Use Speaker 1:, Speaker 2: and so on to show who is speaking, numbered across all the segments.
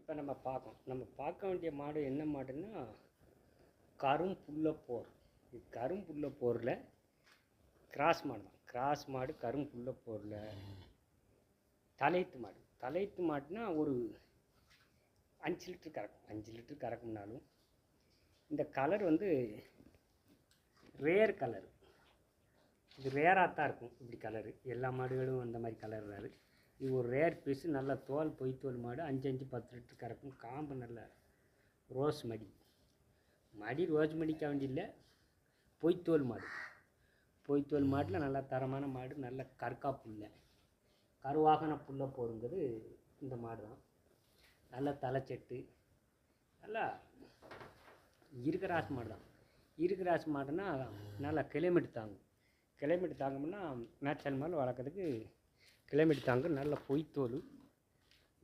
Speaker 1: இப்போ நம்ம பார்க்க வேண்டிய மாடு என்ன மாடுன்னா கரும்புள்ளப்போர். இது கரும்புள்ளப்போரில் கிராஸ் மாடு தான். கிராஸ் மாடு கரும்புள்ளப்போரில் தலையீத்து மாடுனா ஒரு 5 லிட்டர் கறக்கும். 5 லிட்டர் கறக்கும்னாலும் இந்த கலர் வந்து ரேர் கலர். இது ரேராக தான் இருக்கும் இப்படி கலரு. எல்லா மாடுகளும் அந்த மாதிரி கலர் வராது. இது ஒரு ரேர் பீஸு. நல்ல தோல் பொய்த்தோல் மாடு. 5-10 லிட்டர் கறக்கும். காம்பு நல்ல ரோஸ் மடி ரோஸ் மடிக்க வேண்டியில்லை, பொய்த்தோல் மாடு. பொய்த்தோல் மாட்டில் நல்ல தரமான மாடு. நல்ல கற்கா புல்லை கருவாகன புல்லை போருங்கிறது இந்த மாடு தான். நல்ல தலைச்செட்டு நல்லா இருக்கிறாஸ் மாடு தான். இருக்கிறாஸ் மாடுனா நல்லா கிளைமேட்டு தாங்கும்னா மேய்ச்சல் மாடு வளர்க்குறதுக்கு கிளைமேட்டு தாங்கும். நல்ல பொய்த்தோல்,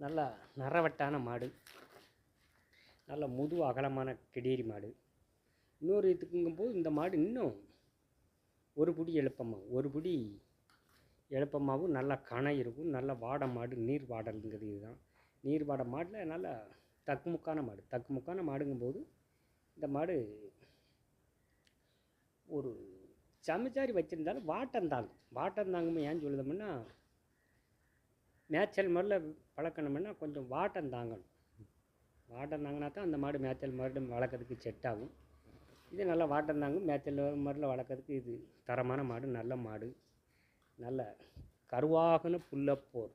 Speaker 1: நல்லா நரவட்டான மாடு, நல்ல முது அகலமான கிடேரி மாடு. இன்னொரு இதுக்குங்கும்போது இந்த மாடு இன்னும் ஒரு பிடி எழுப்பமாகவும் நல்லா கணை இருக்கும். நல்ல வாடை மாடு. நீர் வாடலுங்கிறது இதுதான். நீர் வாடை மாடில் நல்லா தக்குமுக்கான மாடுங்கும்போது இந்த மாடு ஒரு சமைச்சாரி வச்சுருந்தாலும் வாட்டம் தாங்கும். ஏன் சொல்லுதோம்னா மேய்ச்சல் மாடில் வளர்க்கணும்னா கொஞ்சம் வாட்டம் தாங்கினா தான் அந்த மாடு மேய்ச்சல் மாடு வளர்க்குறதுக்கு செட் ஆகும். இது நல்லா வாட்டம் தாங்கும். மேய்ச்சல் மாடில் வளர்க்குறதுக்கு இது தரமான மாடு, நல்ல மாடு. நல்ல கருவாகன புல்லப்போர்.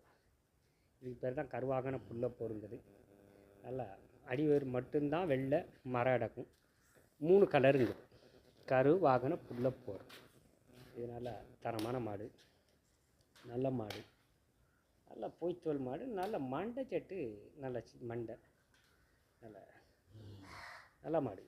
Speaker 1: இதுக்கு பேர் தான் கருவாகன புல்லப்போருங்கிறது. நல்லா அடிவேர் மட்டும்தான் வெள்ளை மரம் அடக்கும். 3 கலருங்க. கருவாகன புல்லப்போர். இது நல்ல தரமான மாடு, நல்ல மாடு. நல்ல பொய்த்தோல் மாடு. நல்ல மண்டை செட்டு, நல்ல மண்டை, நல்ல மாடு.